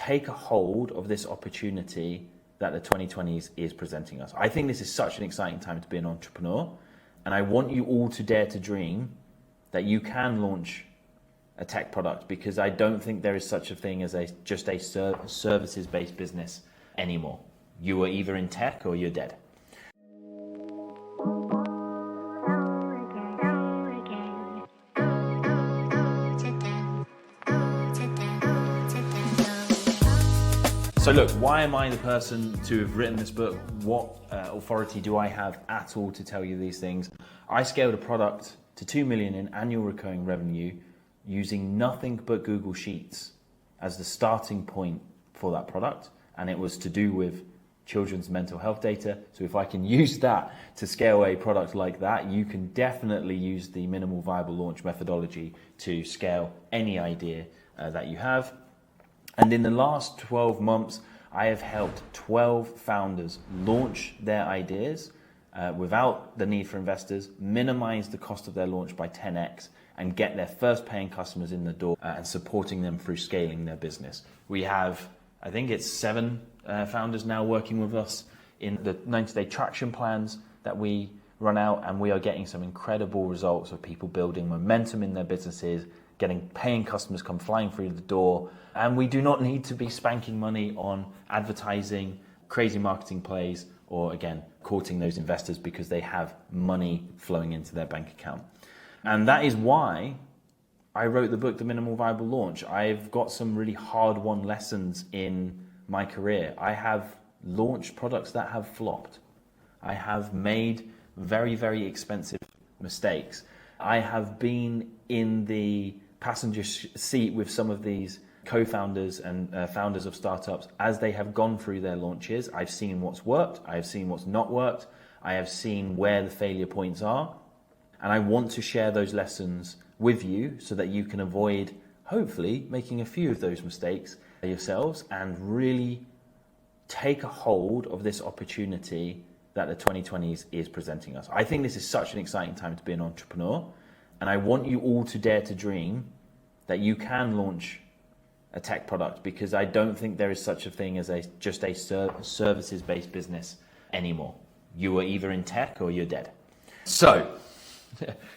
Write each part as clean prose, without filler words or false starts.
take a hold of this opportunity that the 2020s is presenting us. I think this is such an exciting time to be an entrepreneur, and I want you all to dare to dream that you can launch a tech product, because I don't think there is such a thing as just a services-based business anymore. You are either in tech or you're dead. So look, why am I the person to have written this book? What authority do I have at all to tell you these things? I scaled a product to 2 million in annual recurring revenue using nothing but Google Sheets as the starting point for that product. And it was to do with children's mental health data. So if I can use that to scale a product like that, you can definitely use the minimal viable launch methodology to scale any idea that you have. And in the last 12 months, I have helped 12 founders launch their ideas without the need for investors, minimize the cost of their launch by 10x, and get their first paying customers in the door and supporting them through scaling their business. We have, I think it's 7 founders now working with us in the 90-day traction plans that we run out, and we are getting some incredible results of people building momentum in their businesses, getting paying customers come flying through the door. And we do not need to be spanking money on advertising, crazy marketing plays, or again, courting those investors because they have money flowing into their bank account. And that is why I wrote the book, The Minimal Viable Launch. I've got some really hard-won lessons in my career. I have launched products that have flopped. I have made very, very expensive mistakes. I have been in the passenger seat with some of these co-founders and founders of startups as they have gone through their launches. I've seen what's worked. I've seen what's not worked. I have seen where the failure points are. And I want to share those lessons with you so that you can avoid, hopefully, making a few of those mistakes yourselves and really take a hold of this opportunity that the 2020s is presenting us. I think this is such an exciting time to be an entrepreneur. And I want you all to dare to dream that you can launch a tech product, because I don't think there is such a thing as just a services-based business anymore. You are either in tech or you're dead. So,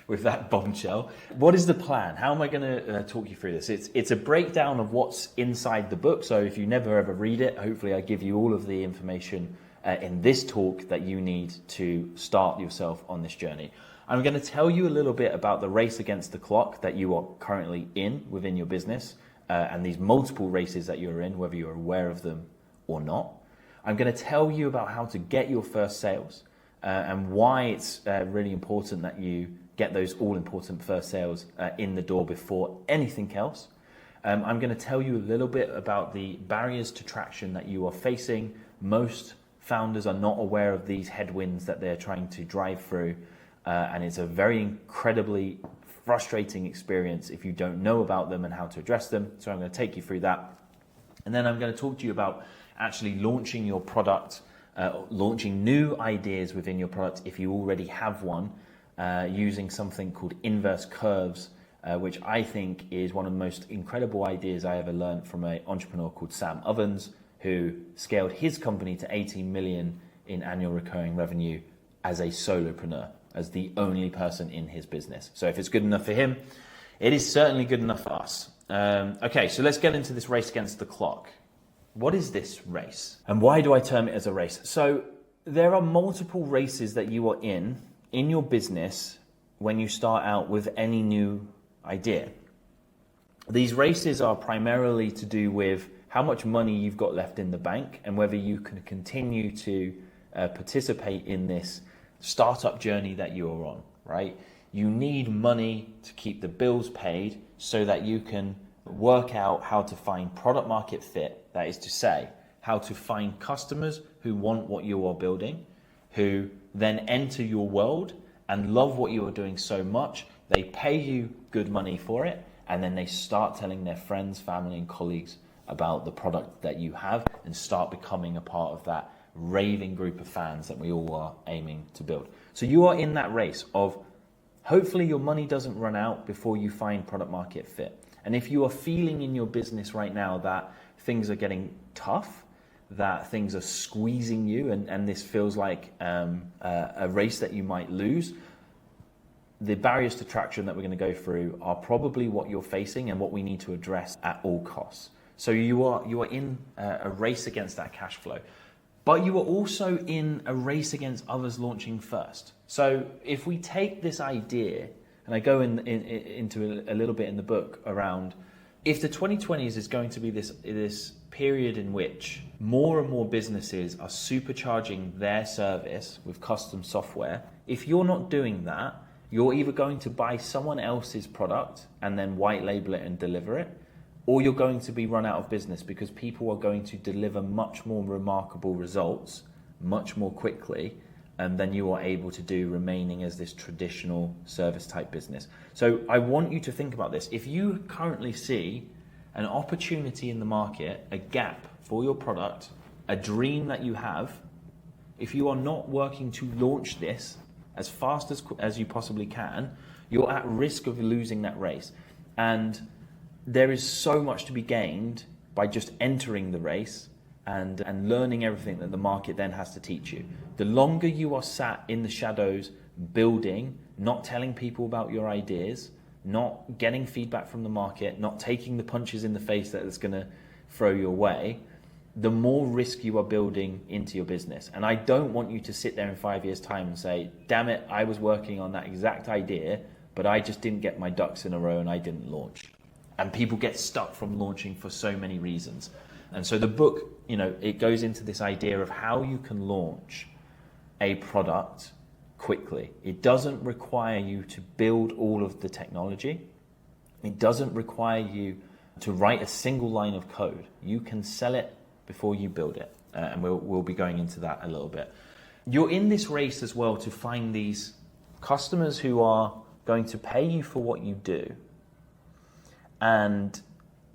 with that bombshell, what is the plan? How am I going to talk you through this? It's a breakdown of what's inside the book. So if you never ever read it, hopefully I give you all of the information in this talk that you need to start yourself on this journey. I'm going to tell you a little bit about the race against the clock that you are currently in within your business, and these multiple races that you're in, whether you're aware of them or not. I'm going to tell you about how to get your first sales and why it's really important that you get those all-important first sales in the door before anything else. I'm going to tell you a little bit about the barriers to traction that you are facing. Most founders are not aware of these headwinds that they're trying to drive through. And it's a very incredibly frustrating experience if you don't know about them and how to address them. So I'm going to take you through that. And then I'm going to talk to you about actually launching your product, launching new ideas within your product if you already have one, using something called inverse curves, which I think is one of the most incredible ideas I ever learned from an entrepreneur called Sam Ovens, who scaled his company to 18 million in annual recurring revenue as a solopreneur, as the only person in his business. So if it's good enough for him, it is certainly good enough for us. Okay, so let's get into this race against the clock. What is this race? And why do I term it as a race? So there are multiple races that you are in your business when you start out with any new idea. These races are primarily to do with how much money you've got left in the bank and whether you can continue to participate in this startup journey that you're on, right? You need money to keep the bills paid so that you can work out how to find product market fit. That is to say, how to find customers who want what you are building, who then enter your world and love what you are doing so much, they pay you good money for it, and then they start telling their friends, family, and colleagues about the product that you have and start becoming a part of that raving group of fans that we all are aiming to build. So you are in that race of hopefully your money doesn't run out before you find product market fit. And if you are feeling in your business right now that things are getting tough, that things are squeezing you, and this feels like a race that you might lose, the barriers to traction that we're going to go through are probably what you're facing and what we need to address at all costs. So you are in a race against that cash flow, but you are also in a race against others launching first. So if we take this idea, and I go into a little bit in the book around, if the 2020s is going to be this period in which more and more businesses are supercharging their service with custom software, if you're not doing that, you're either going to buy someone else's product and then white label it and deliver it, or you're going to be run out of business because people are going to deliver much more remarkable results much more quickly than you are able to do remaining as this traditional service type business. So I want you to think about this. If you currently see an opportunity in the market, a gap for your product, a dream that you have, if you are not working to launch this as fast as you possibly can, you're at risk of losing that race. And there is so much to be gained by just entering the race and learning everything that the market then has to teach you. The longer you are sat in the shadows building, not telling people about your ideas, not getting feedback from the market, not taking the punches in the face that it's going to throw your way, the more risk you are building into your business. And I don't want you to sit there in 5 years' time and say, damn it, I was working on that exact idea, but I just didn't get my ducks in a row and I didn't launch. And people get stuck from launching for so many reasons. And so the book, it goes into this idea of how you can launch a product quickly. It doesn't require you to build all of the technology. It doesn't require you to write a single line of code. You can sell it before you build it. And we'll be going into that a little bit. You're in this race as well to find these customers who are going to pay you for what you do and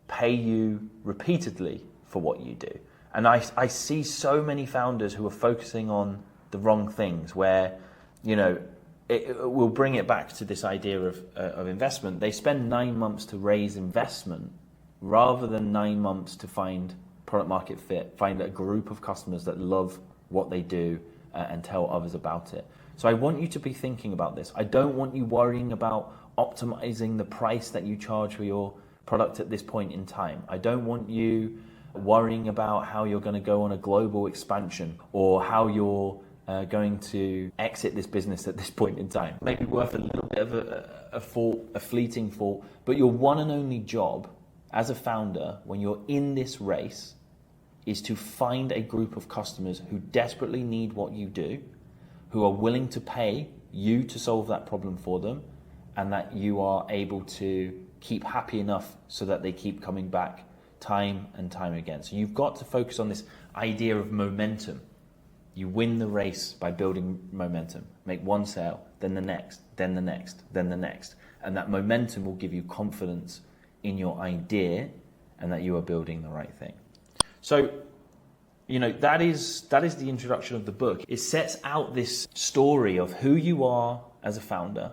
pay you repeatedly for what you do. And I see so many founders who are focusing on the wrong things where, we'll bring it back to this idea of investment. They spend 9 months to raise investment rather than 9 months to find product market fit, find a group of customers that love what they do and tell others about it. So I want you to be thinking about this. I don't want you worrying about optimizing the price that you charge for your product at this point in time. I don't want you worrying about how you're going to go on a global expansion or how you're going to exit this business at this point in time. Maybe worth a little bit of a fleeting thought, but your one and only job as a founder when you're in this race is to find a group of customers who desperately need what you do, who are willing to pay you to solve that problem for them, and that you are able to keep happy enough so that they keep coming back time and time again. So you've got to focus on this idea of momentum. You win the race by building momentum. Make one sale, then the next, then the next, then the next. And that momentum will give you confidence in your idea and that you are building the right thing. So, that is the introduction of the book. It sets out this story of who you are as a founder,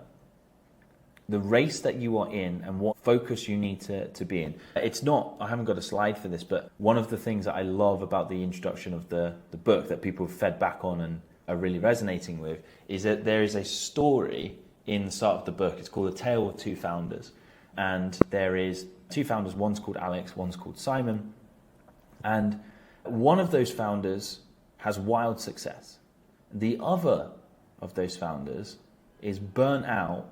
the race that you are in, and what focus you need to be in. It's not, I haven't got a slide for this, but one of the things that I love about the introduction of the book that people have fed back on and are really resonating with is that there is a story in the start of the book. It's called A Tale of Two Founders. And there is two founders, one's called Alex, one's called Simon. And one of those founders has wild success. The other of those founders is burnt out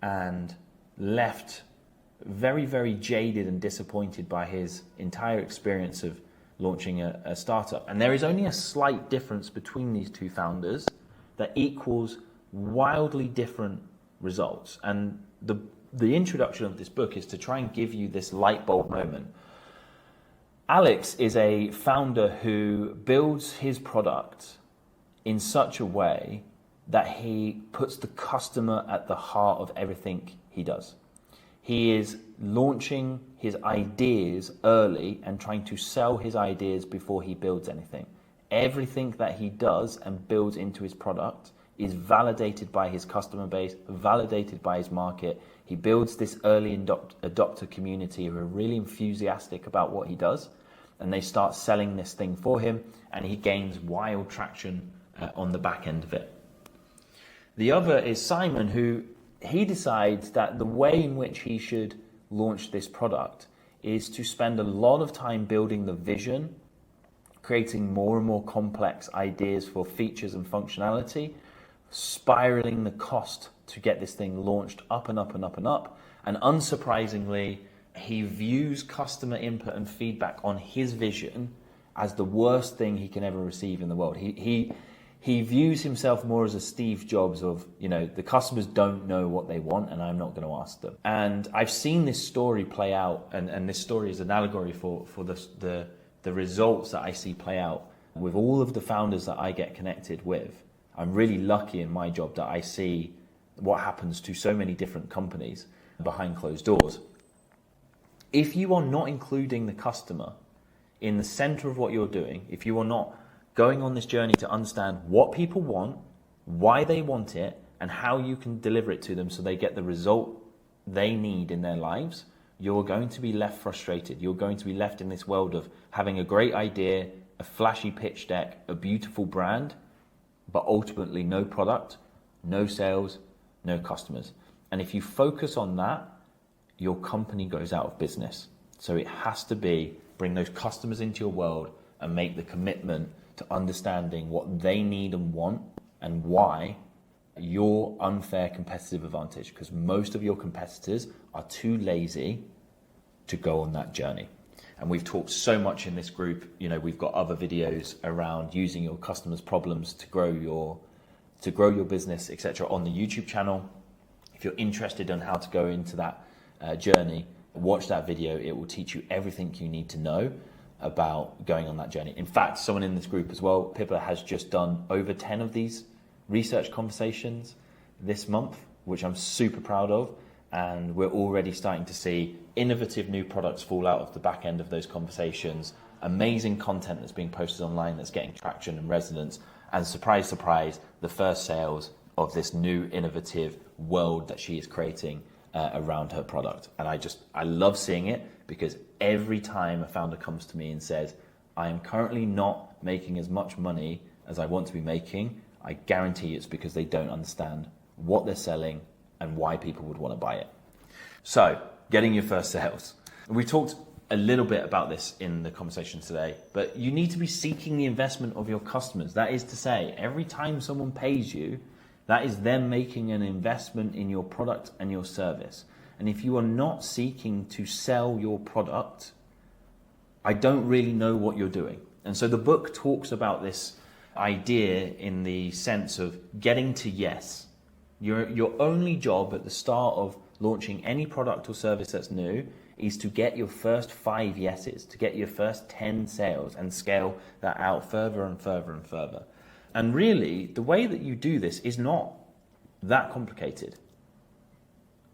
and left very, very jaded and disappointed by his entire experience of launching a startup. And there is only a slight difference between these two founders that equals wildly different results. And the introduction of this book is to try and give you this light bulb moment. Alex is a founder who builds his product in such a way that he puts the customer at the heart of everything he does. He is launching his ideas early and trying to sell his ideas before he builds anything. Everything that he does and builds into his product is validated by his customer base, validated by his market. He builds this early adopter community who are really enthusiastic about what he does. and they start selling this thing for him, and he gains wild traction on the back end of it. The other is Simon, who he decides that the way in which he should launch this product is to spend a lot of time building the vision, creating more and more complex ideas for features and functionality, spiraling the cost to get this thing launched up and up and up and up. And unsurprisingly, he views customer input and feedback on his vision as the worst thing he can ever receive in the world. He views himself more as a Steve Jobs of, the customers don't know what they want and I'm not going to ask them. And I've seen this story play out, and this story is an allegory for the results that I see play out with all of the founders that I get connected with. I'm really lucky in my job that I see what happens to so many different companies behind closed doors. If you are not including the customer in the center of what you're doing, if you are not going on this journey to understand what people want, why they want it, and how you can deliver it to them so they get the result they need in their lives, you're going to be left frustrated. You're going to be left in this world of having a great idea, a flashy pitch deck, a beautiful brand, but ultimately no product, no sales, no customers. And if you focus on that, your company goes out of business. So it has to be bring those customers into your world and make the commitment to understanding what they need and want and why your unfair competitive advantage, because most of your competitors are too lazy to go on that journey. And we've talked so much in this group, we've got other videos around using your customers' problems to grow your business, etc. on the YouTube channel. If you're interested in how to go into that journey, watch that video. It will teach you everything you need to know about going on that journey. In fact, someone in this group as well, Pippa, has just done over 10 of these research conversations this month, which I'm super proud of. And we're already starting to see innovative new products fall out of the back end of those conversations, amazing content that's being posted online that's getting traction and resonance, and surprise, surprise, the first sales of this new innovative world that she is creating around her product. And I love seeing it, because every time a founder comes to me and says, I am currently not making as much money as I want to be making, I guarantee it's because they don't understand what they're selling and why people would want to buy it. So, getting your first sales. We talked a little bit about this in the conversation today, but you need to be seeking the investment of your customers. That is to say, every time someone pays you, that is them making an investment in your product and your service. And if you are not seeking to sell your product, I don't really know what you're doing. And so the book talks about this idea in the sense of getting to yes. Your only job at the start of launching any product or service that's new is to get your first 5 yeses, to get your first 10 sales, and scale that out further and further and further. And really, the way that you do this is not that complicated,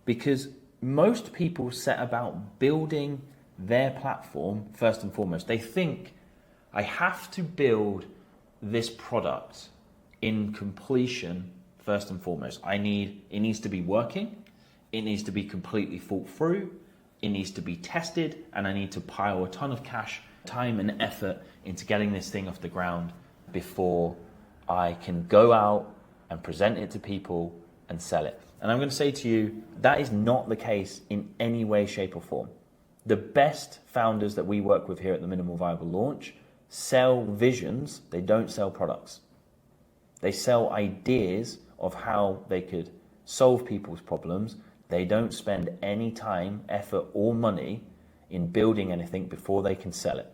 because most people set about building their platform first and foremost. They think, I have to build this product in completion first and foremost. It needs to be working, it needs to be completely thought through, it needs to be tested, and I need to pile a ton of cash, time and effort into getting this thing off the ground before I can go out and present it to people and sell it. And I'm going to say to you, that is not the case in any way, shape or form. The best founders that we work with here at the Minimal Viable Launch sell visions, they don't sell products. They sell ideas of how they could solve people's problems. They don't spend any time, effort or money in building anything before they can sell it.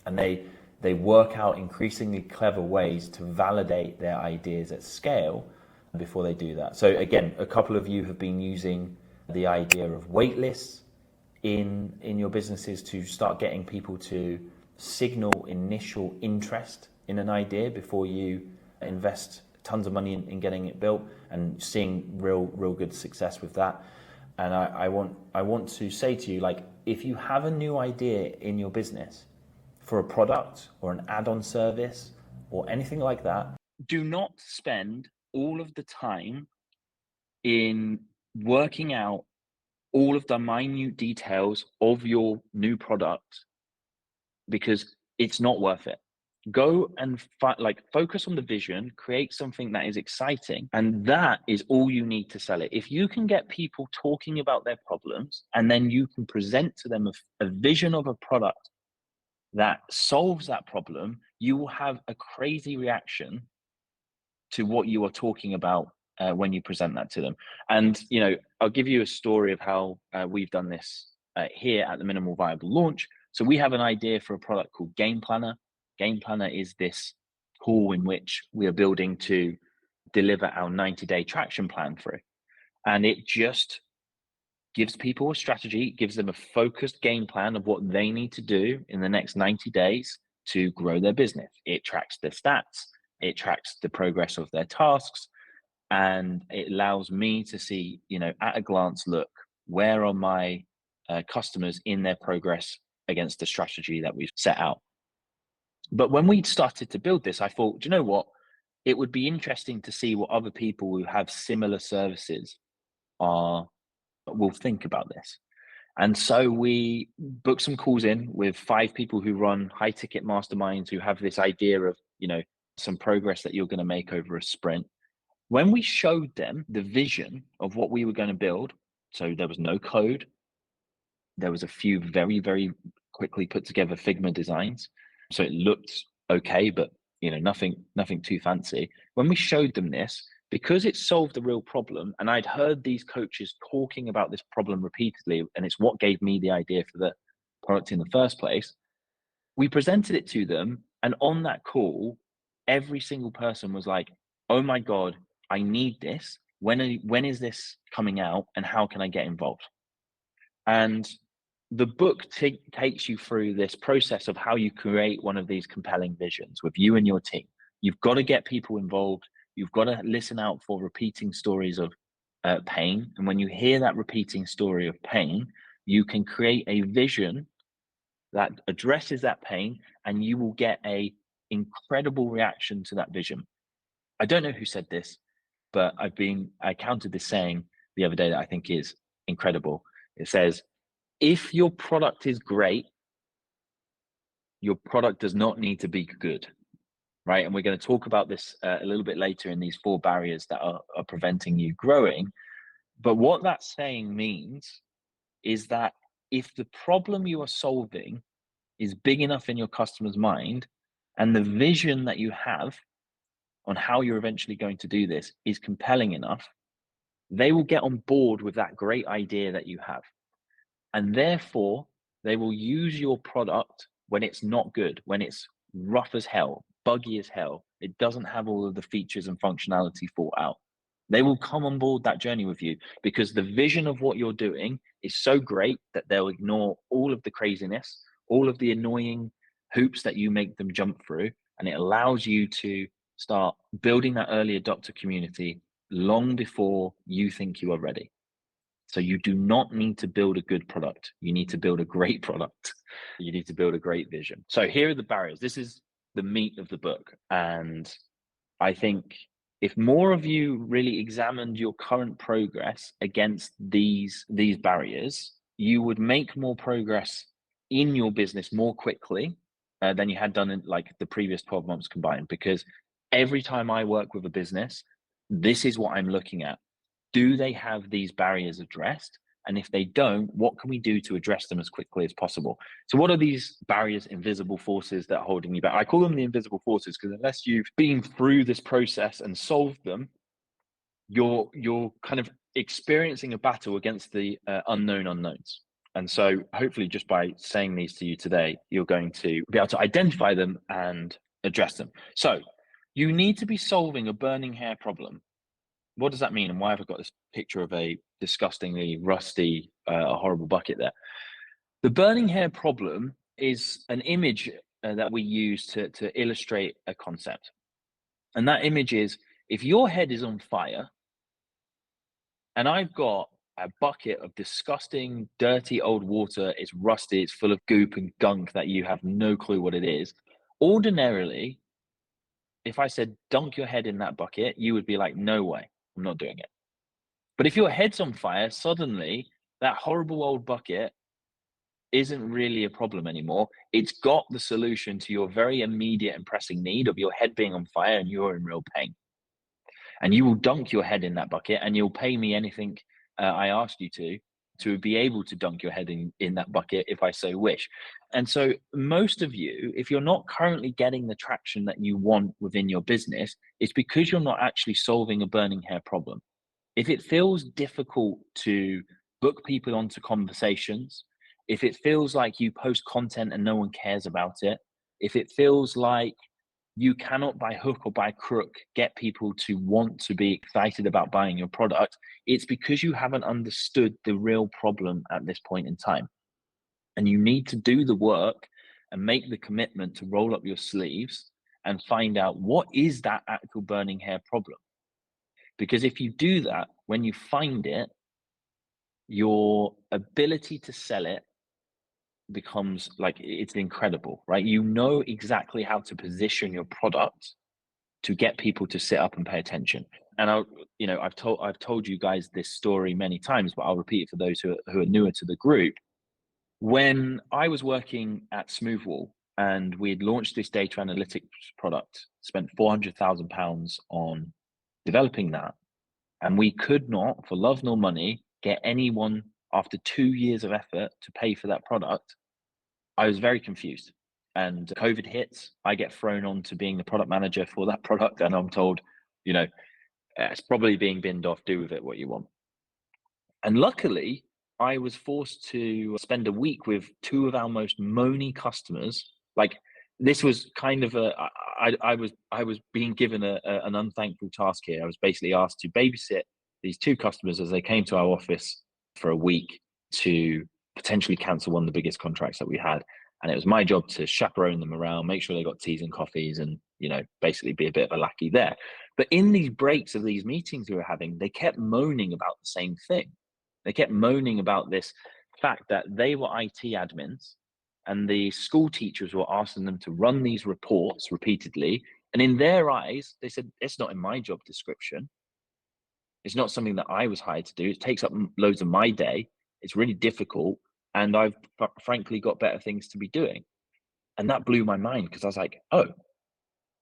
And they work out increasingly clever ways to validate their ideas at scale before they do that. So again, a couple of you have been using the idea of wait lists in your businesses to start getting people to signal initial interest in an idea before you invest tons of money in getting it built, and seeing real good success with that. And I want to say to you, like, if you have a new idea in your business for a product or an add-on service or anything like that, do not spend all of the time in working out all of the minute details of your new product because it's not worth it. Go and focus on the vision, create something that is exciting, and that is all you need to sell it. If you can get people talking about their problems, and then you can present to them a vision of a product that solves that problem, you will have a crazy reaction to what you are talking about when you present that to them. And I'll give you a story of how we've done this here at the Minimal Viable Launch. So we have an idea for a product called Game Planner. Game Planner is this tool in which we are building to deliver our 90-day traction plan through. And it just gives people a strategy, gives them a focused game plan of what they need to do in the next 90 days to grow their business. It tracks their stats, it tracks the progress of their tasks, and it allows me to see, at a glance, look, where are my customers in their progress against the strategy that we've set out. But when we started to build this, I thought, do you know what? It would be interesting to see what other people who have similar services will think about this. And so we booked some calls in with 5 people who run high ticket masterminds who have this idea of, some progress that you're going to make over a sprint. When we showed them the vision of what we were going to build, so there was no code, there was a few very, very quickly put together Figma designs. So it looked okay, but nothing too fancy. When we showed them this, because it solved the real problem, and I'd heard these coaches talking about this problem repeatedly, and it's what gave me the idea for the product in the first place, we presented it to them, and on that call, every single person was like, oh my God, I need this. When is this coming out, and how can I get involved? And the book takes you through this process of how you create one of these compelling visions with you and your team. You've got to get people involved. You've got to listen out for repeating stories of pain. And when you hear that repeating story of pain, you can create a vision that addresses that pain, and you will get a incredible reaction to that vision. I don't know who said this, but I counted this saying the other day that I think is incredible. It says, if your product is great, your product does not need to be good, right? And we're going to talk about this a little bit later in these 4 barriers that are preventing you growing. But what that saying means is that if the problem you are solving is big enough in your customer's mind, and the vision that you have on how you're eventually going to do this is compelling enough, they will get on board with that great idea that you have. And therefore, they will use your product when it's not good, when it's rough as hell, buggy as hell, it doesn't have all of the features and functionality thought out. They will come on board that journey with you because the vision of what you're doing is so great that they'll ignore all of the craziness, all of the annoying hoops that you make them jump through. And it allows you to start building that early adopter community long before you think you are ready. So you do not need to build a good product. You need to build a great product. You need to build a great vision. So here are the barriers. This is the meat of the book. And I think if more of you really examined your current progress against these barriers, you would make more progress in your business more quickly than you had done in like the previous 12 months combined. Because every time I work with a business, this is what I'm looking at. Do they have these barriers addressed? And if they don't, what can we do to address them as quickly as possible? So what are these barriers, invisible forces that are holding you back? I call them the invisible forces because unless you've been through this process and solved them, you're kind of experiencing a battle against the unknown unknowns. And so hopefully just by saying these to you today, you're going to be able to identify them and address them. So you need to be solving a burning hair problem. What does that mean? And why have I got this picture of a disgustingly rusty, horrible bucket there? The burning hair problem is an image that we use to illustrate a concept. And that image is, if your head is on fire and I've got a bucket of disgusting, dirty old water, it's rusty, it's full of goop and gunk that you have no clue what it is. Ordinarily, if I said, dunk your head in that bucket, you would be like, no way, I'm not doing it. But if your head's on fire, suddenly that horrible old bucket isn't really a problem anymore. It's got the solution to your very immediate and pressing need of your head being on fire and you're in real pain. And you will dunk your head in that bucket and you'll pay me anything I ask you to be able to dunk your head in that bucket if I so wish. And so most of you, if you're not currently getting the traction that you want within your business, it's because you're not actually solving a burning hair problem. If it feels difficult to book people onto conversations, if it feels like you post content and no one cares about it, if it feels like you cannot by hook or by crook get people to want to be excited about buying your product, it's because you haven't understood the real problem at this point in time. And you need to do the work and make the commitment to roll up your sleeves and find out what is that actual burning hair problem. Because if you do that, when you find it, your ability to sell it becomes like, it's incredible, right? You know exactly how to position your product to get people to sit up and pay attention. And I've told you guys this story many times, but I'll repeat it for those who are newer to the group. When I was working at Smoothwall and we had launched this data analytics product, spent £400,000 on developing that, and we could not, for love nor money, get anyone after 2 years of effort to pay for that product, I was very confused. And COVID hits, I get thrown on to being the product manager for that product, and I'm told, it's probably being binned off, do with it what you want. And luckily, I was forced to spend a week with two of our most moany customers. Like, this was kind of I was being given an unthankful task here. I was basically asked to babysit these two customers as they came to our office for a week to potentially cancel one of the biggest contracts that we had. And it was my job to chaperone them around, make sure they got teas and coffees, and basically be a bit of a lackey there. But in these breaks of these meetings we were having, they kept moaning about the same thing. They kept moaning about this fact that they were IT admins and the school teachers were asking them to run these reports repeatedly. And in their eyes, they said, it's not in my job description. It's not something that I was hired to do. It takes up loads of my day. It's really difficult. And I've frankly got better things to be doing. And that blew my mind because I was like, oh,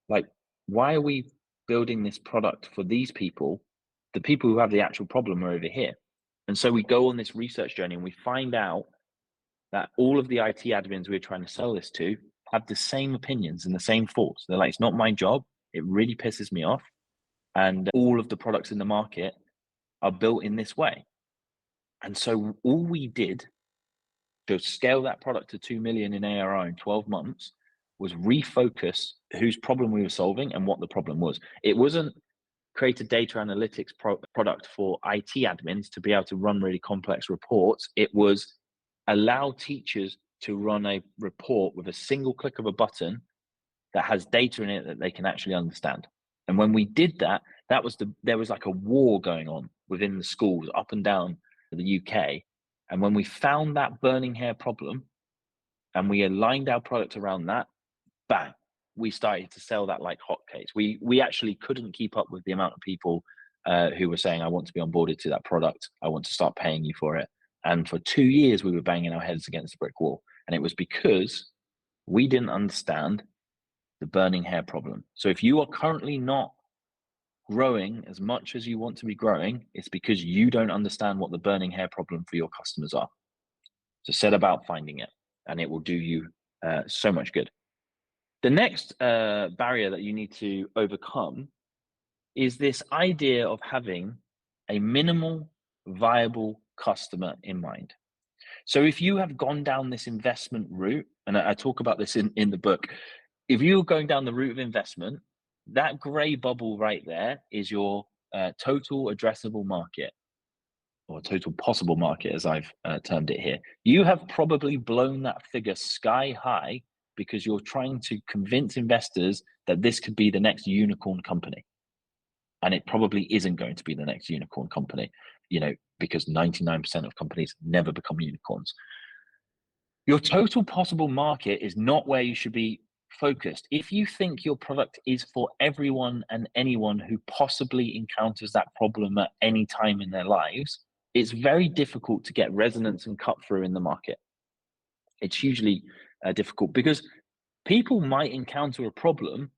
like, why are we building this product for these people? The people who have the actual problem are over here. And so we go on this research journey and we find out that all of the IT admins we're trying to sell this to have the same opinions and the same thoughts. They're like, it's not my job. It really pisses me off. And all of the products in the market are built in this way. And so all we did to scale that product to 2 million in ARR in 12 months was refocus whose problem we were solving and what the problem was. It wasn't create a data analytics product for IT admins to be able to run really complex reports. It was allow teachers to run a report with a single click of a button that has data in it that they can actually understand. And when we did that, there was like a war going on within the schools up and down the UK. And when we found that burning hair problem and we aligned our product around that, bang, we started to sell that like hotcakes. We actually couldn't keep up with the amount of people who were saying, I want to be onboarded to that product. I want to start paying you for it. And for 2 years, we were banging our heads against the brick wall. And it was because we didn't understand the burning hair problem. So if you are currently not growing as much as you want to be growing, it's because you don't understand what the burning hair problem for your customers are. So set about finding it, and it will do you so much good. The next barrier that you need to overcome is this idea of having a minimal viable customer in mind. So if you have gone down this investment route, and I talk about this in the book, if you're going down the route of investment, that gray bubble right there is your total addressable market, or total possible market, as I've termed it here. You have probably blown that figure sky high because you're trying to convince investors that this could be the next unicorn company. And it probably isn't going to be the next unicorn company, because 99% of companies never become unicorns. Your total possible market is not where you should be focused. If you think your product is for everyone and anyone who possibly encounters that problem at any time in their lives, it's very difficult to get resonance and cut through in the market. It's hugely difficult because people might encounter a problem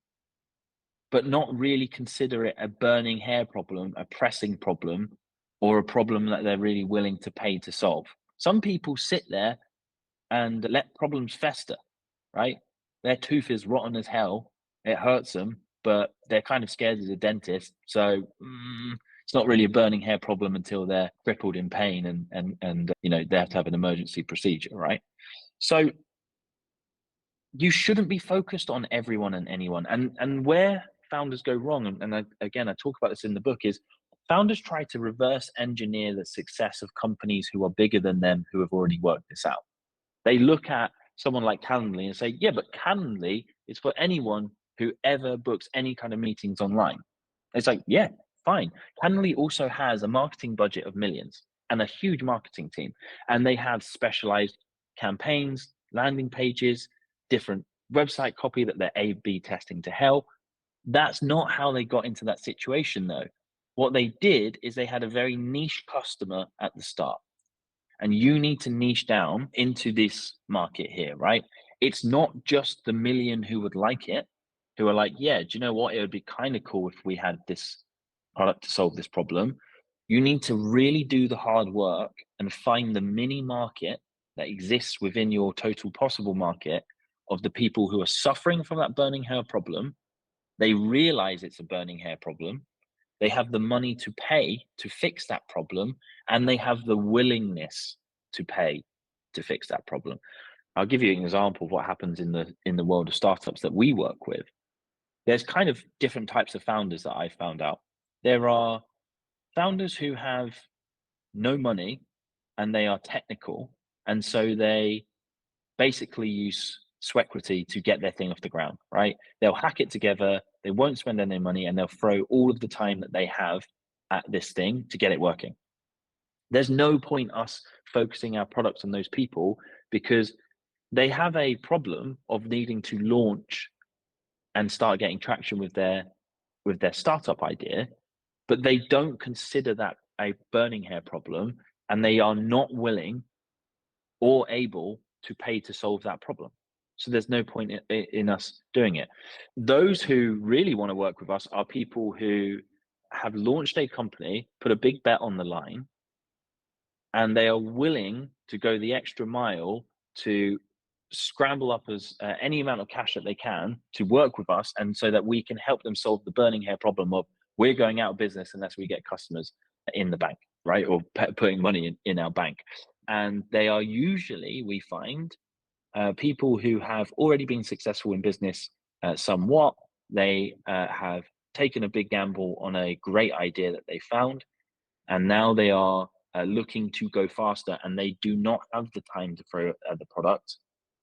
but not really consider it a burning hair problem, a pressing problem, or a problem that they're really willing to pay to solve. Some people sit there and let problems fester, right? Their tooth is rotten as hell. It hurts them, but they're kind of scared of the dentist. So it's not really a burning hair problem until they're crippled in pain and they have to have an emergency procedure, right? So you shouldn't be focused on everyone and anyone. And where founders go wrong, and I talk about this in the book, is founders try to reverse engineer the success of companies who are bigger than them who have already worked this out. They look at someone like Calendly and say, yeah, but Calendly is for anyone who ever books any kind of meetings online. It's like, yeah, fine. Calendly also has a marketing budget of millions and a huge marketing team. And they have specialized campaigns, landing pages, different website copy that they're A/B testing to hell. That's not how they got into that situation, though. What they did is they had a very niche customer at the start. And you need to niche down into this market here, right? It's not just the million who would like it, who are like, yeah, do you know what? It would be kind of cool if we had this product to solve this problem. You need to really do the hard work and find the mini market that exists within your total possible market of the people who are suffering from that burning hair problem. They realize it's a burning hair problem. They have the money to pay to fix that problem, and they have the willingness to pay to fix that problem. I'll give you an example of what happens in the world of startups that we work with. There's kind of different types of founders that I found out. There are founders who have no money and they are technical, and so they basically use Swequity to get their thing off the ground, right? They'll hack it together, they won't spend any money, and they'll throw all of the time that they have at this thing to get it working. There's no point us focusing our products on those people because they have a problem of needing to launch and start getting traction with their startup idea, but they don't consider that a burning hair problem, and they are not willing or able to pay to solve that problem. So there's no point in us doing it. Those who really want to work with us are people who have launched a company, put a big bet on the line, and they are willing to go the extra mile to scramble up as any amount of cash that they can to work with us, and so that we can help them solve the burning hair problem of we're going out of business unless we get customers in the bank, right? Or putting money in our bank. And they are usually, we find, people who have already been successful in business somewhat. They have taken a big gamble on a great idea that they found, and now they are looking to go faster, and they do not have the time to throw at the product,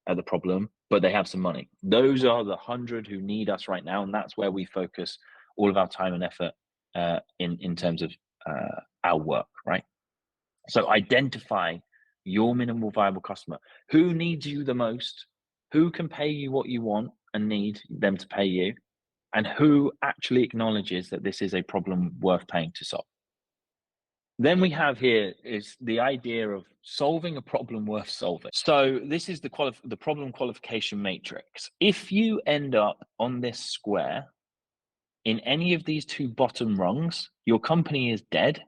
at the problem, but they have some money. Those are the 100 who need us right now, and that's where we focus all of our time and effort in terms of our work, right? So identify your minimal viable customer. Who needs you the most? Who can pay you what you want and need them to pay you? And who actually acknowledges that this is a problem worth paying to solve? Then we have here is the idea of solving a problem worth solving. So this is the problem qualification matrix. If you end up on this square in any of these two bottom rungs, your company is dead,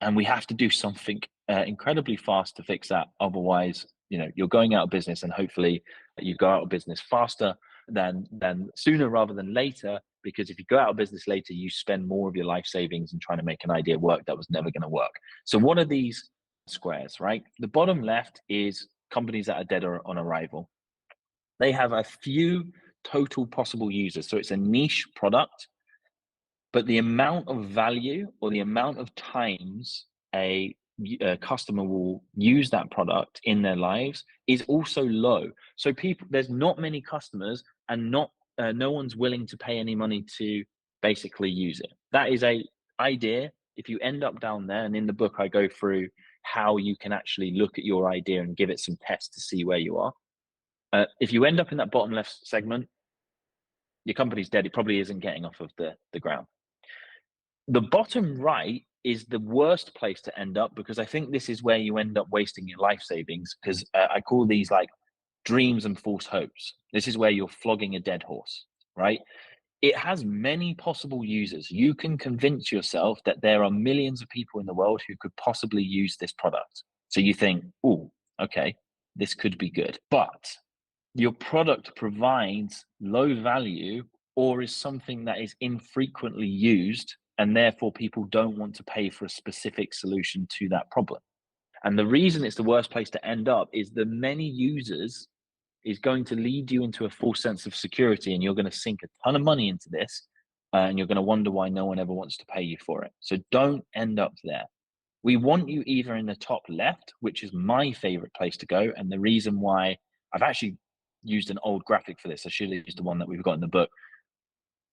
and we have to do something incredibly fast to fix that. Otherwise, you're going out of business, and hopefully you go out of business faster than sooner rather than later. Because if you go out of business later, you spend more of your life savings in trying to make an idea work that was never going to work. So what are these squares, right? The bottom left is companies that are dead or on arrival. They have a few total possible users. So it's a niche product, but the amount of value or the amount of times a customer will use that product in their lives is also low. So there's not many customers, and no one's willing to pay any money to basically use it. That is a idea. If you end up down there, and in the book I go through how you can actually look at your idea and give it some tests to see where you are. If you end up in that bottom left segment, your company's dead. It probably isn't getting off of the ground. The bottom right is the worst place to end up, because I think this is where you end up wasting your life savings, because I call these like dreams and false hopes. This is where you're flogging a dead horse, right? It has many possible users. You can convince yourself that there are millions of people in the world who could possibly use this product. So you think, oh, okay, this could be good. But your product provides low value or is something that is infrequently used, and therefore people don't want to pay for a specific solution to that problem. And the reason it's the worst place to end up is the many users is going to lead you into a false sense of security, and you're going to sink a ton of money into this, and you're going to wonder why no one ever wants to pay you for it. So don't end up there. We want you either in the top left, which is my favorite place to go, and the reason why I've actually used an old graphic for this. I should have used the one that we've got in the book.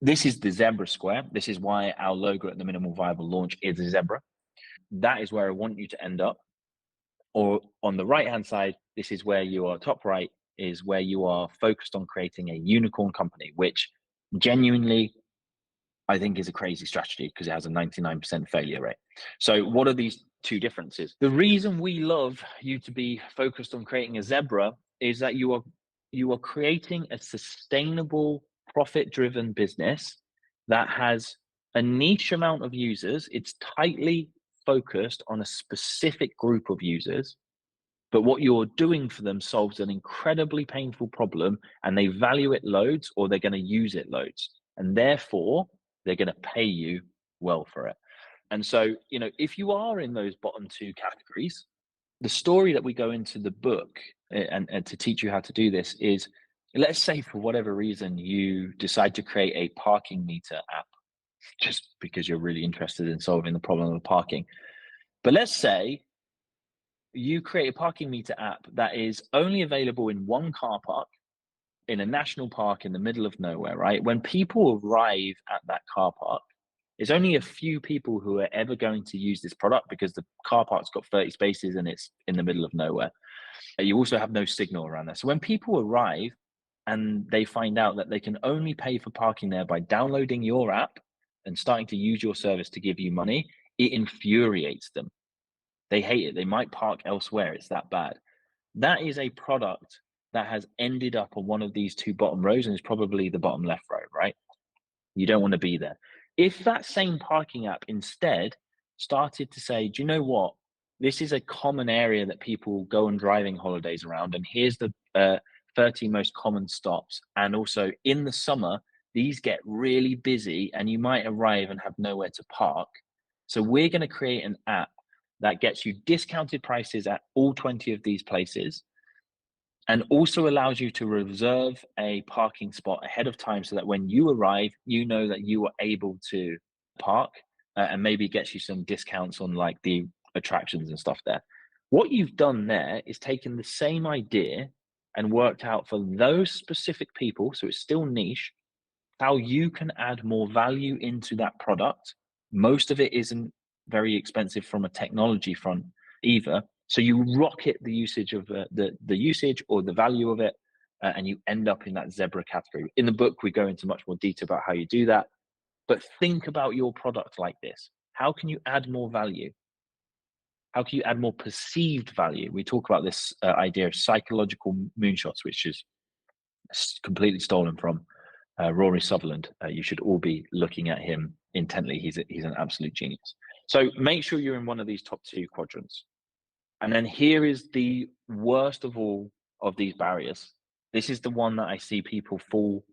This is the zebra square. This is why our logo at the minimal viable launch is a zebra. That is where I want you to end up. Or on the right hand side, this is where you are, top right is where you are focused on creating a unicorn company, which genuinely I think is a crazy strategy because it has a 99% failure rate. So what are these two differences? The reason we love you to be focused on creating a zebra is that you are creating a sustainable, profit-driven business that has a niche amount of users. It's tightly focused on a specific group of users, but what you're doing for them solves an incredibly painful problem, and they value it loads, or they're going to use it loads, and therefore they're going to pay you well for it. And so, if you are in those bottom two categories, the story that we go into the book and to teach you how to do this is, let's say for whatever reason you decide to create a parking meter app just because you're really interested in solving the problem of parking. But let's say you create a parking meter app that is only available in one car park in a national park in the middle of nowhere, right? When people arrive at that car park, there's only a few people who are ever going to use this product because the car park's got 30 spaces and it's in the middle of nowhere. You also have no signal around there. So when people arrive and they find out that they can only pay for parking there by downloading your app and starting to use your service to give you money, it infuriates them. They hate it. They might park elsewhere. It's that bad. That is a product that has ended up on one of these two bottom rows, and it's probably the bottom left row, right? You don't want to be there. If that same parking app instead started to say, do you know what? This is a common area that people go on driving holidays around, and here's the 30 most common stops. And also in the summer, these get really busy and you might arrive and have nowhere to park. So we're going to create an app that gets you discounted prices at all 20 of these places, and also allows you to reserve a parking spot ahead of time so that when you arrive, you know that you are able to park, and maybe gets you some discounts on like the attractions and stuff there. What you've done there is taken the same idea and worked out for those specific people, so it's still niche, how you can add more value into that product. Most of it isn't very expensive from a technology front either. So you rocket the usage of the usage or the value of it, and you end up in that zebra category. In the book, we go into much more detail about how you do that. But think about your product like this. How can you add more value? How can you add more perceived value? We talk about this idea of psychological moonshots, which is completely stolen from Rory Sutherland. You should all be looking at him intently. He's an absolute genius. So make sure you're in one of these top two quadrants. And then here is the worst of all of these barriers. This is the one that I see people fall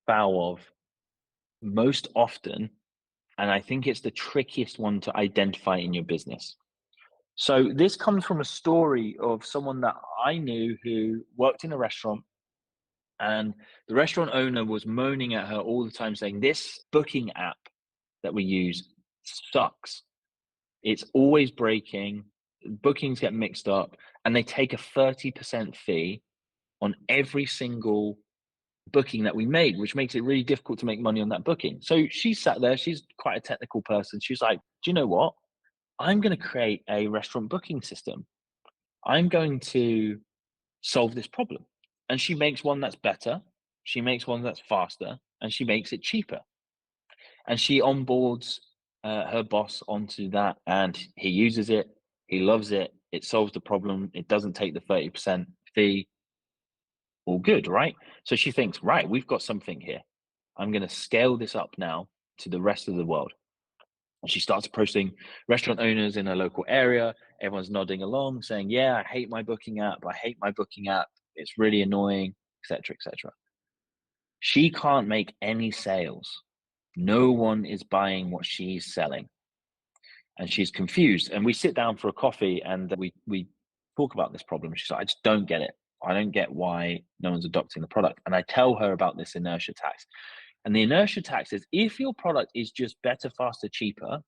foul of most often. And I think it's the trickiest one to identify in your business. So this comes from a story of someone that I knew who worked in a restaurant, and the restaurant owner was moaning at her all the time saying, this booking app that we use sucks. It's always breaking. Bookings get mixed up, and they take a 30% fee on every single booking that we made, which makes it really difficult to make money on that booking. So she sat there, she's quite a technical person. She's like, do you know what? I'm going to create a restaurant booking system. I'm going to solve this problem. And she makes one that's better. She makes one that's faster, and she makes it cheaper. And she onboards her boss onto that, and he uses it. He loves it. It solves the problem. It doesn't take the 30% fee. All good, right? So she thinks, right, we've got something here. I'm going to scale this up now to the rest of the world. And she starts approaching restaurant owners in a local area. Everyone's nodding along, saying, yeah, I hate my booking app. I hate my booking app. It's really annoying, etc., etc. She can't make any sales. No one is buying what she's selling. And she's confused. And we sit down for a coffee and we talk about this problem. She's like, I just don't get it. I don't get why no one's adopting the product. And I tell her about this inertia tax. And the inertia tax is, if your product is just better, faster, cheaper,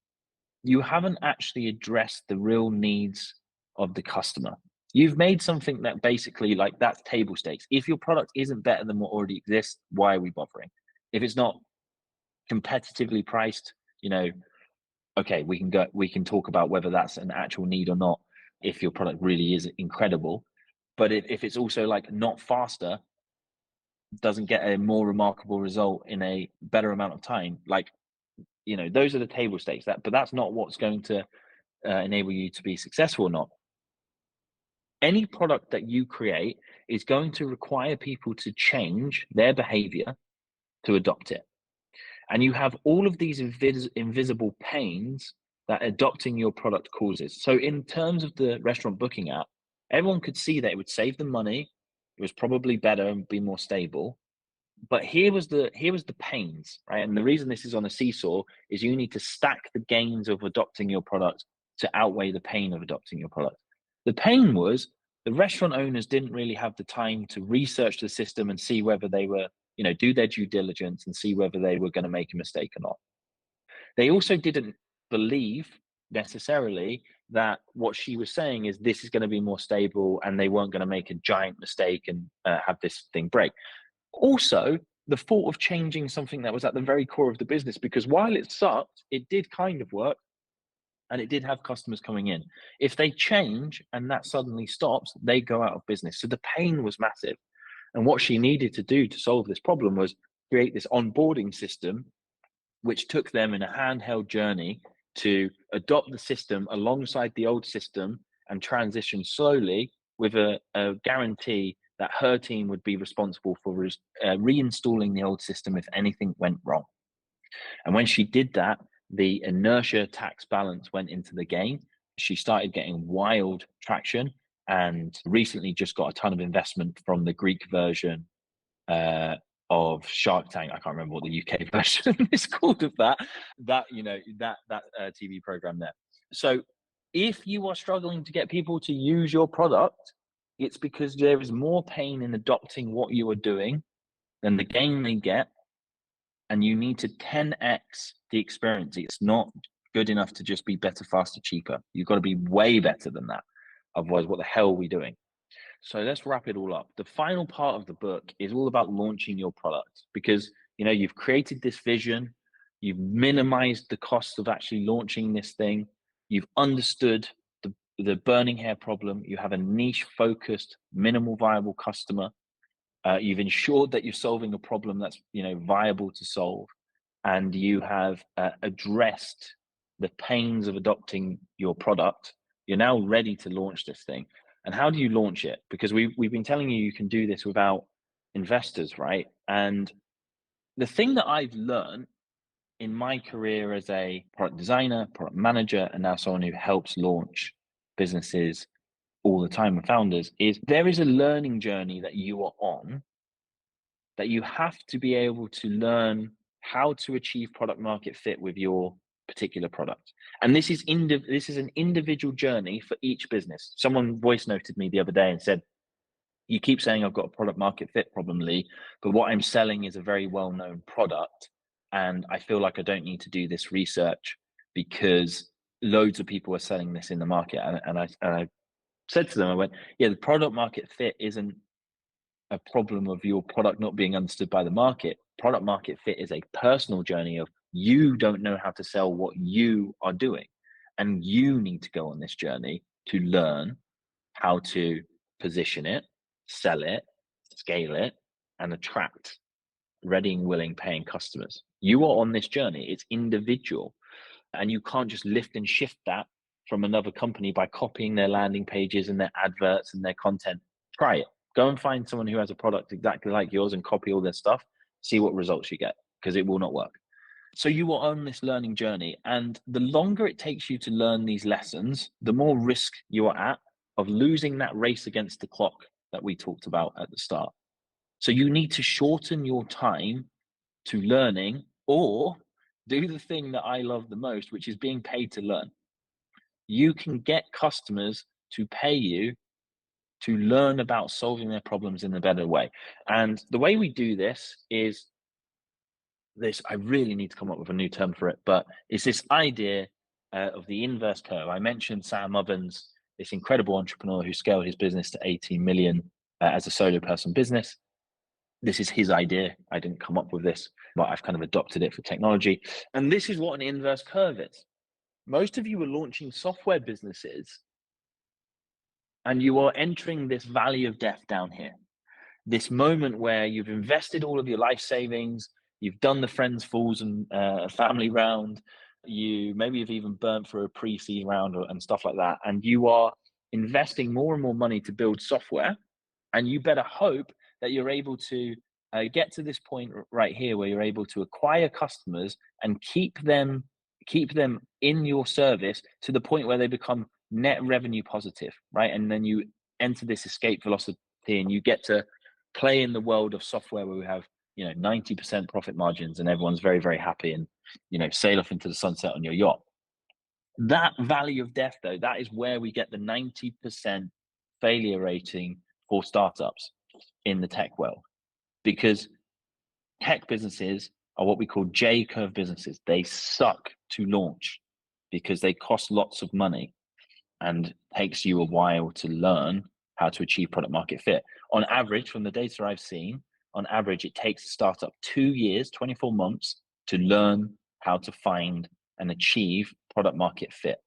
you haven't actually addressed the real needs of the customer. You've made something that basically, like, that's table stakes. If your product isn't better than what already exists, why are we bothering? If it's not competitively priced, okay, we can talk about whether that's an actual need or not, if your product really is incredible. But if it's also like not faster, doesn't get a more remarkable result in a better amount of time, like, those are the table stakes. But that's not what's going to enable you to be successful or not. Any product that you create is going to require people to change their behavior to adopt it. And you have all of these invisible pains that adopting your product causes. So in terms of the restaurant booking app, everyone could see that it would save them money. It was probably better and be more stable. But here was the pains, right? And the reason this is on a seesaw is you need to stack the gains of adopting your product to outweigh the pain of adopting your product. The pain was the restaurant owners didn't really have the time to research the system and see whether they were, do their due diligence and see whether they were going to make a mistake or not. They also didn't believe necessarily that what she was saying is this is going to be more stable and they weren't going to make a giant mistake and have this thing break. Also, the thought of changing something that was at the very core of the business, because while it sucked, it did kind of work and it did have customers coming in. If they change and that suddenly stops, they go out of business. So the pain was massive. And what she needed to do to solve this problem was create this onboarding system, which took them in a handheld journey to adopt the system alongside the old system and transition slowly with a guarantee that her team would be responsible for reinstalling the old system if anything went wrong. And when she did that, the inertia tax balance went into the game. She started getting wild traction and recently just got a ton of investment from the Greek version of Shark Tank. I can't remember what the UK version is called of that TV program there. So if you are struggling to get people to use your product, it's because there is more pain in adopting what you are doing than the gain they get, and you need to 10x the experience. It's not good enough to just be better, faster, cheaper. You've got to be way better than that. Otherwise, what the hell are we doing? So let's wrap it all up. The final part of the book is all about launching your product, because you've created this vision, you've minimized the cost of actually launching this thing, you've understood the burning hair problem, you have a niche focused, minimal viable customer, you've ensured that you're solving a problem that's viable to solve, and you have addressed the pains of adopting your product. You're now ready to launch this thing. And how do you launch it? Because we've been telling you can do this without investors, right? And the thing that I've learned in my career as a product designer, product manager, and now someone who helps launch businesses all the time with founders, is there is a learning journey that you are on, that you have to be able to learn how to achieve product market fit with your particular product. And this is an individual journey for each business. Someone voice noted me the other day and said, you keep saying I've got a product market fit problem, Lee, but what I'm selling is a very well-known product. And I feel like I don't need to do this research because loads of people are selling this in the market. And I said to them, I went, yeah, the product market fit isn't a problem of your product not being understood by the market. Product market fit is a personal journey of you don't know how to sell what you are doing. And you need to go on this journey to learn how to position it, sell it, scale it, and attract ready and willing paying customers. You are on this journey. It's individual. And you can't just lift and shift that from another company by copying their landing pages and their adverts and their content. Try it. Go and find someone who has a product exactly like yours and copy all their stuff. See what results you get, because it will not work. So you are on this learning journey, and the longer it takes you to learn these lessons, the more risk you are at of losing that race against the clock that we talked about at the start. So you need to shorten your time to learning, or do the thing that I love the most, which is being paid to learn. You can get customers to pay you to learn about solving their problems in a better way. And the way we do this is this, I really need to come up with a new term for it, but it's this idea of the inverse curve. I mentioned Sam Ovens, this incredible entrepreneur who scaled his business to 18 million as a solo person business. This is his idea. I didn't come up with this, but I've kind of adopted it for technology. And this is what an inverse curve is. Most of you are launching software businesses and you are entering this valley of death down here. This moment where you've invested all of your life savings, you've done the friends, fools, and family round, you maybe have even burnt for a pre-seed round and stuff like that, and you are investing more and more money to build software, and you better hope that you're able to get to this point right here where you're able to acquire customers and keep them in your service to the point where they become net revenue positive, right? And then you enter this escape velocity and you get to play in the world of software where we have 90% profit margins and everyone's very, very happy, and sail off into the sunset on your yacht. That valley of death, though, that is where we get the 90% failure rating for startups in the tech world, because tech businesses are what we call J curve businesses. They suck to launch because they cost lots of money and takes you a while to learn how to achieve product market fit. On average, from the data I've seen, on average, it takes a startup 2 years, 24 months to learn how to find and achieve product market fit.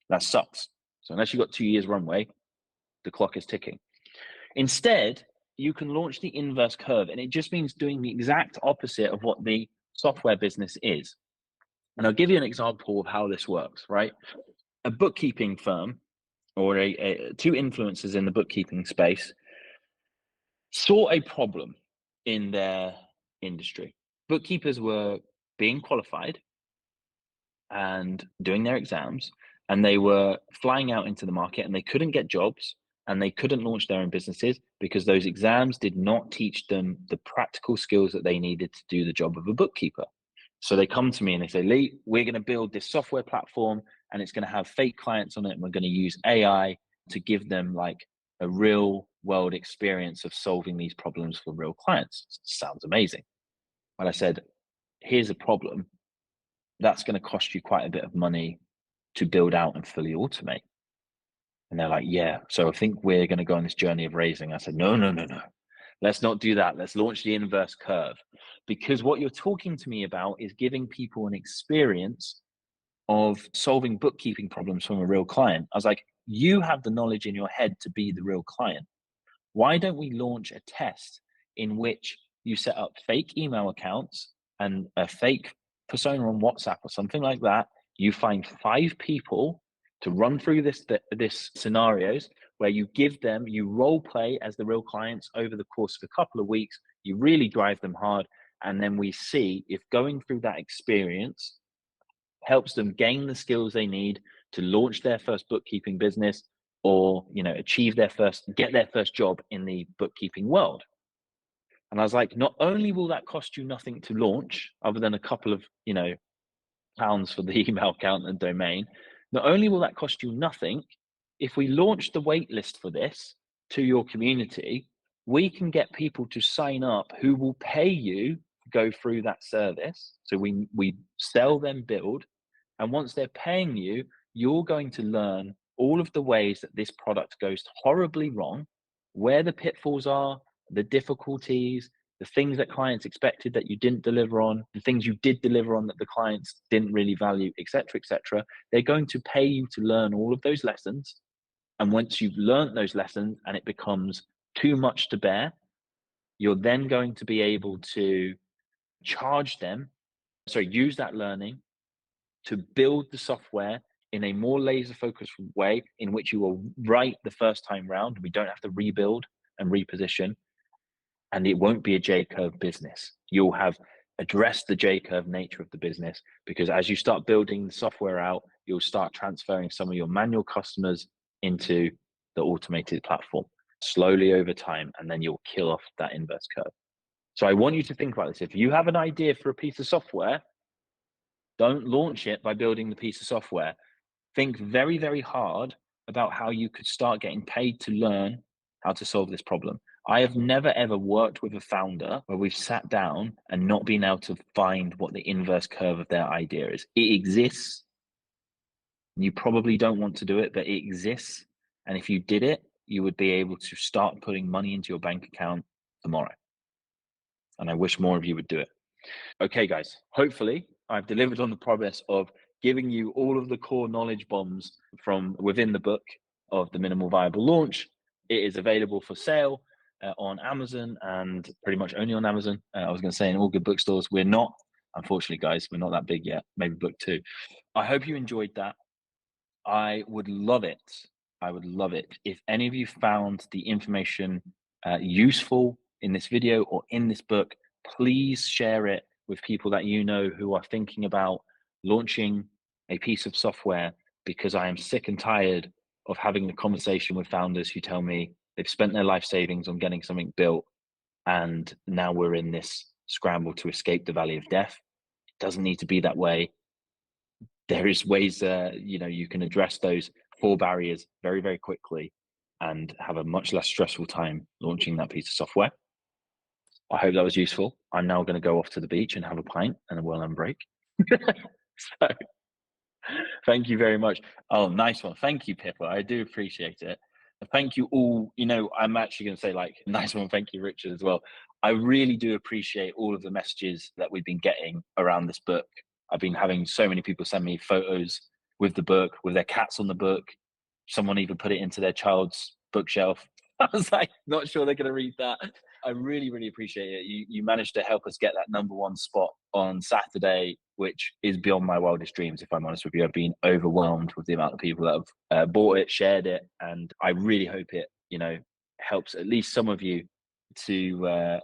That sucks. So unless you've got 2 years runway, the clock is ticking. Instead, you can launch the inverse curve, and it just means doing the exact opposite of what the software business is. And I'll give you an example of how this works, right? A bookkeeping firm or two influencers in the bookkeeping space saw a problem in their industry. Bookkeepers were being qualified and doing their exams, and they were flying out into the market, and they couldn't get jobs and they couldn't launch their own businesses because those exams did not teach them the practical skills that they needed to do the job of a bookkeeper. So they come to me and they say, Lee, we're going to build this software platform and it's going to have fake clients on it, and we're going to use AI to give them like a real world experience of solving these problems for real clients. Sounds amazing. But I said, here's a problem. That's going to cost you quite a bit of money to build out and fully automate. And they're like, yeah, so I think we're going to go on this journey of raising. I said, no. Let's not do that. Let's launch the inverse curve. Because what you're talking to me about is giving people an experience of solving bookkeeping problems from a real client. I was like, you have the knowledge in your head to be the real client. Why don't we launch a test in which you set up fake email accounts and a fake persona on WhatsApp or something like that? You find 5 people to run through this scenarios where you role play as the real clients over the course of a couple of weeks. You really drive them hard, and then we see if going through that experience helps them gain the skills they need to launch their first bookkeeping business, or get their first job in the bookkeeping world. And I was like, not only will that cost you nothing to launch, other than a couple of pounds for the email account and domain, not only will that cost you nothing, if we launch the wait list for this to your community, we can get people to sign up who will pay you to go through that service. So we sell them build, and once they're paying you, you're going to learn all of the ways that this product goes horribly wrong, where the pitfalls are, the difficulties, the things that clients expected that you didn't deliver on, the things you did deliver on that the clients didn't really value, etc., etc. They're going to pay you to learn all of those lessons. And once you've learned those lessons and it becomes too much to bear, you're then going to be able to use that learning to build the software in a more laser focused way in which you will right the first time round. We don't have to rebuild and reposition, and it won't be a J curve business. You'll have addressed the J curve nature of the business, because as you start building the software out, you'll start transferring some of your manual customers into the automated platform slowly over time, and then you'll kill off that inverse curve. So I want you to think about this. If you have an idea for a piece of software, don't launch it by building the piece of software. Think very, very hard about how you could start getting paid to learn how to solve this problem. I have never ever worked with a founder where we've sat down and not been able to find what the inverse curve of their idea is. It exists. You probably don't want to do it, but it exists. And if you did it, you would be able to start putting money into your bank account tomorrow. And I wish more of you would do it. Okay, guys, hopefully I've delivered on the promise of giving you all of the core knowledge bombs from within the book of the Minimal Viable Launch. It is available for sale on Amazon, and pretty much only on Amazon. I was going to say in all good bookstores. We're not, unfortunately, guys, we're not that big yet. Maybe book 2. I hope you enjoyed that. I would love it. I would love it if any of you found the information useful in this video or in this book. Please share it with people that you know who are thinking about launching a piece of software, because I am sick and tired of having the conversation with founders who tell me they've spent their life savings on getting something built, and now we're in this scramble to escape the valley of death. It doesn't need to be that way. There is ways you can address those 4 barriers very, very quickly and have a much less stressful time launching that piece of software. I hope that was useful. I'm now going to go off to the beach and have a pint and a well-earned break. So thank you very much. Oh, nice one. Thank you, Pippa. I do appreciate it. Thank you all. I'm actually going to say nice one. Thank you, Richard, as well. I really do appreciate all of the messages that we've been getting around this book. I've been having so many people send me photos with the book, with their cats on the book. Someone even put it into their child's bookshelf. I was not sure they're going to read that. I really, really appreciate it. You managed to help us get that #1 spot on Saturday, which is beyond my wildest dreams, if I'm honest with you. I've been overwhelmed with the amount of people that have bought it, shared it, and I really hope it, helps at least some of you to,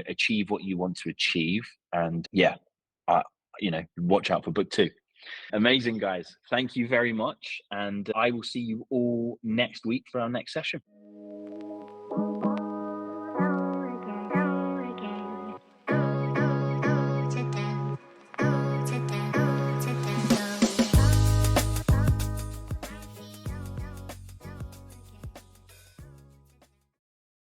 achieve what you want to achieve. And watch out for book 2. Amazing, guys. Thank you very much. And I will see you all next week for our next session.